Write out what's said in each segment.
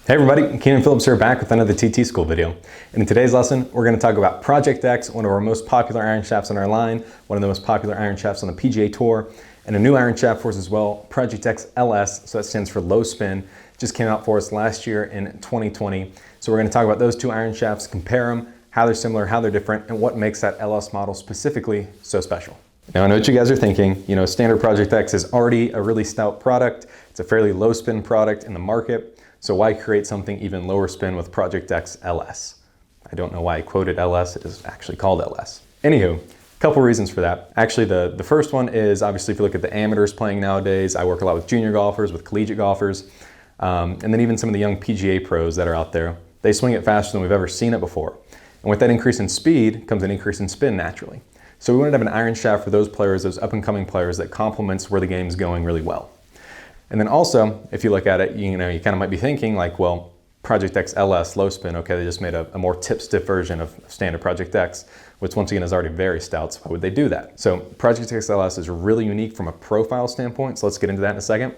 Hey everybody, Keenan Phillips here, back with another TT School video. And in today's lesson, we're going to talk about Project X, one of our most popular iron shafts on our line, one of the most popular iron shafts on the PGA Tour, and a new iron shaft for us as well, Project X LS, so that stands for low spin. Just came out for us last year in 2020. So we're going to talk about those two iron shafts, compare them, how they're similar, how they're different, and what makes that LS model specifically so special. Now I know what you guys are thinking, standard Project X is already a really stout product. It's a fairly low spin product in the market. So why create something even lower spin with Project X LS? I don't know why I quoted LS, it is actually called LS. Anywho, a couple reasons for that. Actually, the first one is obviously if you look at the amateurs playing nowadays, I work a lot with junior golfers, with collegiate golfers, and then even some of the young PGA pros that are out there. They swing it faster than we've ever seen it before. And with that increase in speed comes an increase in spin naturally. So we wanted to have an iron shaft for those players, those up and coming players that complements where the game's going really well. And then also, if you look at it, you kind of might be thinking like, well, Project X LS, low spin, okay, they just made a more tip-stiff version of standard Project X, which once again is already very stout, so why would they do that? So Project X LS is really unique from a profile standpoint, so let's get into that in a second.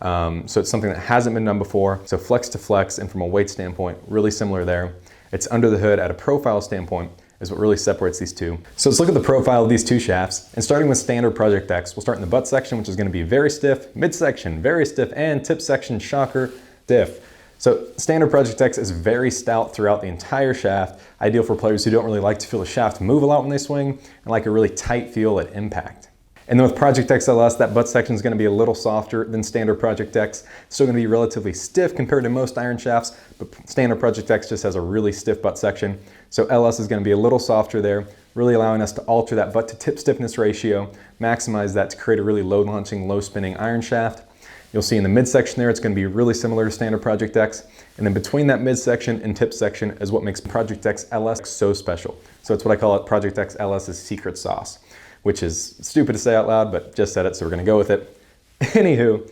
So it's something that hasn't been done before, so flex to flex, and from a weight standpoint, really similar there. It's under the hood at a profile standpoint, is what really separates these two. So let's look at the profile of these two shafts, and starting with standard Project X, we'll start in the butt section, which is going to be very stiff, midsection very stiff, and tip section, shocker, stiff. So standard Project X is very stout throughout the entire shaft, ideal for players who don't really like to feel the shaft move a lot when they swing, and like a really tight feel at impact. And then with Project X LS, that butt section is going to be a little softer than standard Project X. Still going to be relatively stiff compared to most iron shafts, but standard Project X just has a really stiff butt section. So LS is going to be a little softer there, really allowing us to alter that butt to tip stiffness ratio, maximize that to create a really low launching, low spinning iron shaft. You'll see in the midsection there, it's going to be really similar to standard Project X. And then between that midsection and tip section is what makes Project X LS so special. So it's what I call it, Project X LS's secret sauce, which is stupid to say out loud, but just said it, so we're going to go with it. Anywho,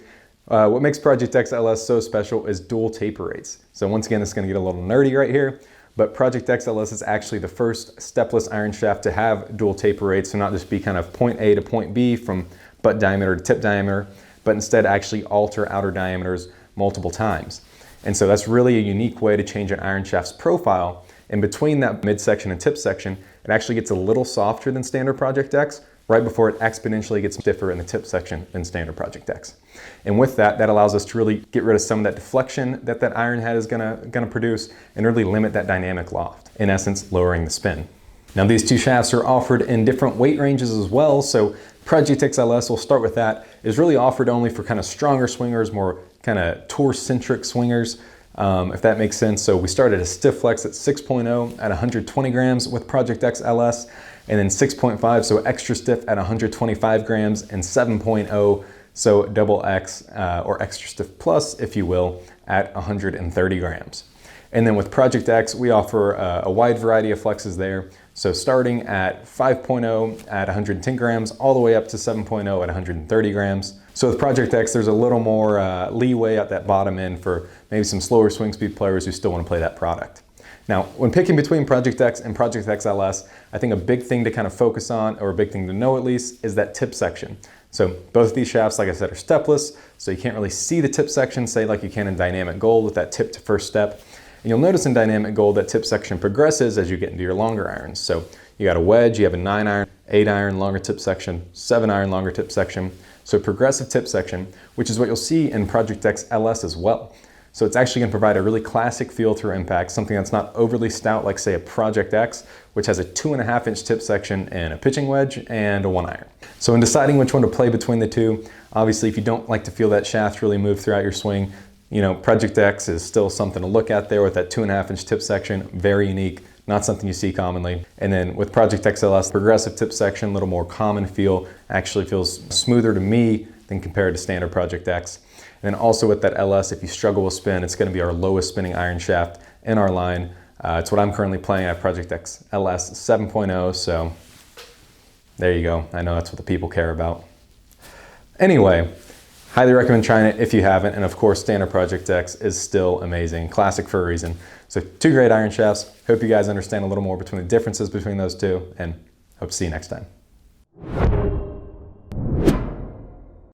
what makes Project X LS so special is dual taper rates. So once again, it's going to get a little nerdy right here, but Project X LS is actually the first stepless iron shaft to have dual taper rates, so not just be kind of point A to point B from butt diameter to tip diameter, but instead actually alter outer diameters multiple times. And so that's really a unique way to change an iron shaft's profile. In between that midsection and tip section, it actually gets a little softer than standard Project X, right before it exponentially gets stiffer in the tip section than standard Project X. And with that, that allows us to really get rid of some of that deflection that that iron head is gonna produce and really limit that dynamic loft, in essence, lowering the spin. Now these two shafts are offered in different weight ranges as well, so Project X LS, we'll start with that, is really offered only for kind of stronger swingers, more kind of tour-centric swingers, if that makes sense. So we started a stiff flex at 6.0 at 120 grams with Project X LS, and then 6.5, so extra stiff at 125 grams, and 7.0, so double X, or extra stiff plus, if you will, at 130 grams. And then with Project X, we offer a wide variety of flexes there. So starting at 5.0 at 110 grams, all the way up to 7.0 at 130 grams. So with Project X, there's a little more leeway at that bottom end for maybe some slower swing speed players who still want to play that product. Now, when picking between Project X and Project X LS, I think a big thing to kind of focus on, or a big thing to know at least, is that tip section. So both of these shafts, like I said, are stepless, so you can't really see the tip section, say like you can in Dynamic Gold with that tip to first step. And you'll notice in Dynamic Gold that tip section progresses as you get into your longer irons. So you got a wedge, you have a 9 iron, 8 iron, longer tip section, 7 iron, longer tip section. So progressive tip section, which is what you'll see in Project X LS as well. So it's actually going to provide a really classic feel through impact, something that's not overly stout like say a Project X, which has a 2.5 inch tip section and a pitching wedge and a 1 iron. So in deciding which one to play between the two, obviously if you don't like to feel that shaft really move throughout your swing, Project X is still something to look at there with that 2.5 inch tip section, very unique, not something you see commonly. And then with Project X LS, progressive tip section, a little more common feel, actually feels smoother to me than compared to standard Project X. And then also with that LS, if you struggle with spin, it's going to be our lowest spinning iron shaft in our line. It's what I'm currently playing at Project X LS 7.0, so there you go. I know that's what the people care about. Anyway, highly recommend trying it if you haven't, and of course standard Project X is still amazing, classic for a reason. So two great iron shafts. Hope you guys understand a little more between the differences between those two, and hope to see you next time.